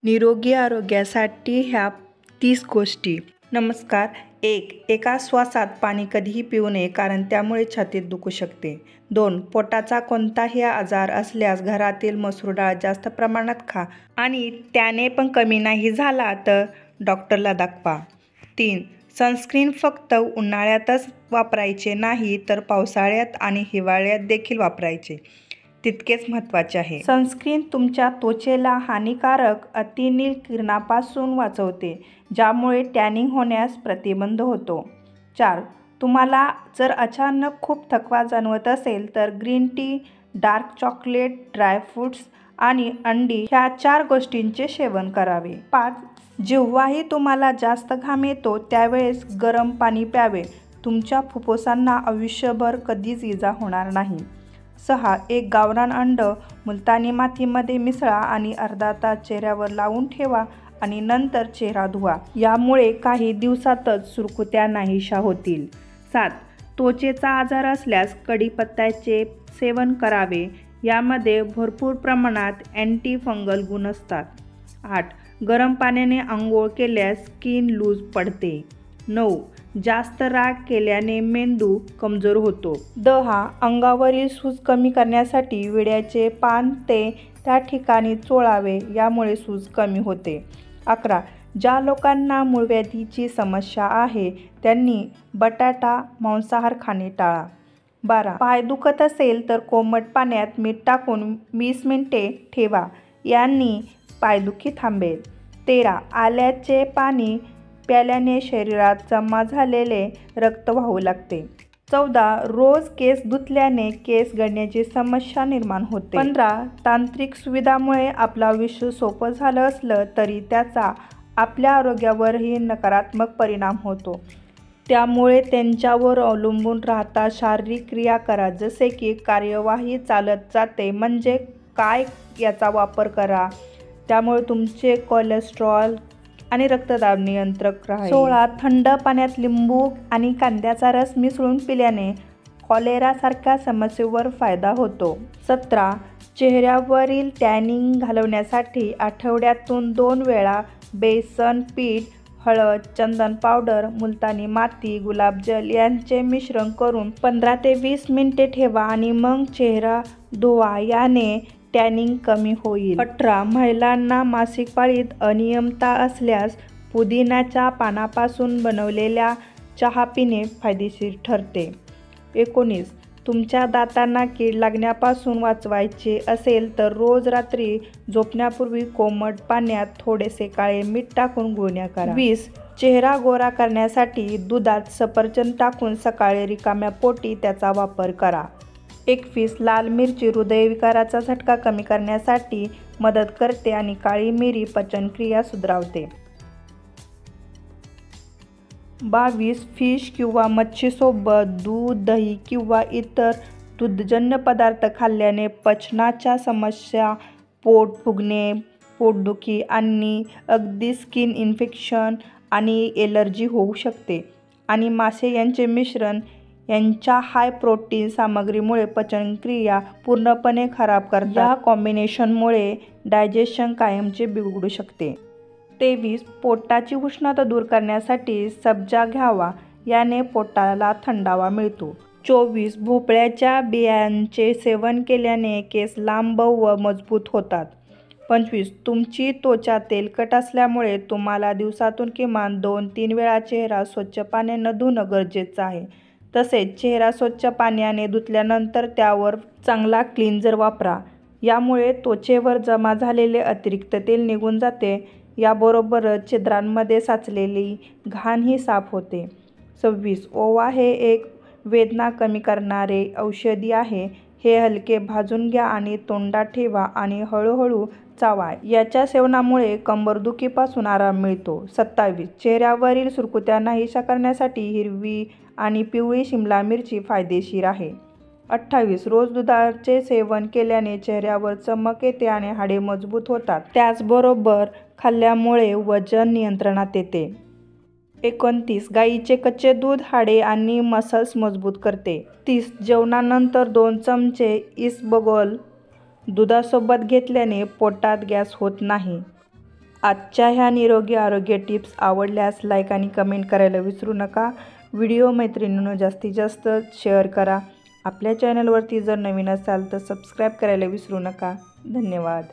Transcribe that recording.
निरोगी आरोग्यासाठी ह्या 30 गोष्टी. नमस्कार. एका श्वासात पाणी कधीही पिऊ नये, कारण त्यामुळे छातीत दुखू शकते. 2. पोटाचा कोणताही आजार असल्यास घरातील मसूर डाळ जास्त प्रमाणात खा आणि त्याने पण कमी नाही झाला तर डॉक्टरला दाखवा. 3. सनस्क्रीन फक्त उन्हाळ्यातच वापरायचे नाही, तर पावसाळ्यात आणि हिवाळ्यात देखील वापरायचे तितकेच महत्त्वाचे आहे. सनस्क्रीन तुमच्या त्वचेला हानिकारक अतिनील किरणांपासून वाचवते, ज्यामुळे टॅनिंग होण्यास प्रतिबंध होतो. 4. तुम्हाला जर अचानक खूप थकवा जाणवत असेल तर green tea, dark chocolate, dry fruits आणि अंडी ह्या 4 गोष्टींचे सेवन करावे. 5. जेव्हाही तुम्हाला जास्त घाम येतो त्यावेळेस गरम पाणी प्यावे. तुमच्या फुफ्फुसांना आयुष्यभर कधीच इजा होणार नाही. 6. एक गावरान अंड मुलतानी मातीमध्ये मिसळा आणि अर्धा तास चेहऱ्यावर लावून ठेवा आणि नंतर चेहरा धुवा. यामुळे काही दिवसातच सुरकुत्या नाहीशा होतील. 7. त्वचेचा आजार असल्यास कढीपत्त्याचे सेवन करावे. यामध्ये भरपूर प्रमाणात अँटी फंगल गुण असतात. 8. गरम पाण्याने आंघोळ केल्यास स्किन लूज पडते. 9. जास्त राग केल्याने मेंदू कमजोर होतो. 10. अंगावरील सूज कमी करण्यासाठी विड्याचे पान ते त्या ठिकाणी चोळावे, यामुळे सूज कमी होते. 11. ज्या लोकांना मूळव्याधीची समस्या आहे त्यांनी बटाटा, मांसाहार खाणे टाळा. 12. पाय दुखत असेल तर कोमट पाण्यात मीठ टाकून 20 मिनिटे ठेवा, यांनी पायदुखी थांबेल. 13. आल्याचे पाणी प्यायल्याने शरीरात जमा झालेले रक्त वाहू लागते. 14. रोज केस धुतल्याने केस गळण्याची समस्या निर्माण होते. 15. तांत्रिक सुविधांमुळे आपलं आयुष्य सोपं झालं असलं तरी त्याचा आपल्या आरोग्यावरही नकारात्मक परिणाम होतो. त्यामुळे त्यांच्यावर अवलंबून राहता शारीरिक क्रिया करा, जसे की कार्यवाही चालत जाते म्हणजे काय याचा वापर करा. त्यामुळे तुमचे कोलेस्ट्रॉल आणि रक्तदाब नियंत्रित राहील. 16. थंड पाण्यात लिंबू आणि कांद्याचा रस मिसळून पिल्याने कॉलेरासारख्या समस्येवर फायदा होतो. 17. चेहऱ्यावरील टॅनिंग घालवण्यासाठी आठवड्यातून 2 वेळा बेसन पीठ, हळद, चंदन पावडर, मुलतानी माती, गुलाबजल यांचे मिश्रण करून 15 ते 20 मिनिटे ठेवा आणि मग चेहरा धुवा. याने टॅनिंग कमी होईल. 18. महिलांना मासिक पाळीत अनियमितता असल्यास पुदिन्याच्या पानापासून बनवलेला चहा पिणे फायदेशीर ठरते. 19. तुमच्या दातांना कीड लागण्यापासून वाचवायचे असेल तर रोज रात्री झोपण्यापूर्वी कोमट पाण्यात थोडेसे काळे मीठ टाकून गुळण्या करा. 20. चेहरा गोरा करण्यासाठी दुधात सफरचंद टाकून सकाळी रिकाम्या पोटी त्याचा वापर करा. 21. लाल मिरची हृदयविकाराचा झटका कमी करण्यासाठी मदत करते आणि काळी मिरी पचनक्रिया सुधारते. 22. फिश किंवा मच्छीसोबत दूध, दही किंवा इतर दुग्धजन्य पदार्थ खाल्ल्याने पचनाच्या समस्या, पोट फुगणे, पोटदुखी आणि अगदी स्किन इन्फेक्शन आणि एलर्जी होऊ शकते. आणि मासे यांचे मिश्रण यांच्या हाय प्रोटीन सामग्रीमुळे पचनक्रिया पूर्णपणे खराब करतात. या कॉम्बिनेशनमुळे डायजेशन कायमचे बिघडू शकते. 23. पोटाची उष्णता दूर करण्यासाठी सब्जा घ्यावा, याने पोटाला थंडावा मिळतो. 24. भोपळ्याच्या बियांचे सेवन केल्याने केस लांब व मजबूत होतात. 25. तुमची त्वचा तेलकट असल्यामुळे तुम्हाला दिवसातून किमान 2-3 वेळा चेहरा स्वच्छ पाण्याने धुणं गरजेचं आहे. तसेच चेहरा स्वच्छ पाण्याने धुतल्यानंतर त्यावर चांगला क्लिन्झर वापरा. यामुळे त्वचेवर जमा झालेले अतिरिक्त तेल निघून जाते. याबरोबरच छिद्रांमध्ये साचलेली घाणही साफ होते. 26. ओवा हे एक वेदना कमी करणारे औषधी आहे. हे हलके भाजून घ्या आणि तोंडात ठेवा आणि हळूहळू चावा. याच्या सेवनामुळे कंबरदुखीपासून आराम मिळतो. 27. चेहऱ्यावरील सुरकुत्या नाहीशा करण्यासाठी हिरवी आणि पिवळी शिमला मिरची फायदेशीर आहे. 28. रोज दुधाचे सेवन केल्याने चेहऱ्यावर चमक येते आणि हाडे मजबूत होतात. त्याचबरोबर खाल्ल्यामुळे वजन नियंत्रणात येते. 29. गाईचे कच्चे दूध हाडे आणि मसल्स मजबूत करते. 30. जेवणानंतर 2 चमचे इसबगोल दुधासोबत घेतल्याने पोटात गॅस होत नाही. आजच्या ह्या निरोगी आरोग्य टिप्स आवडल्यास लाईक आणि कमेंट करायला विसरू नका. व्हिडिओ मैत्रिणींनो जास्तीत जास्त शेअर करा. आपल्या चॅनलवरती जर नवीन असाल तर सबस्क्राईब करायला विसरू नका. धन्यवाद.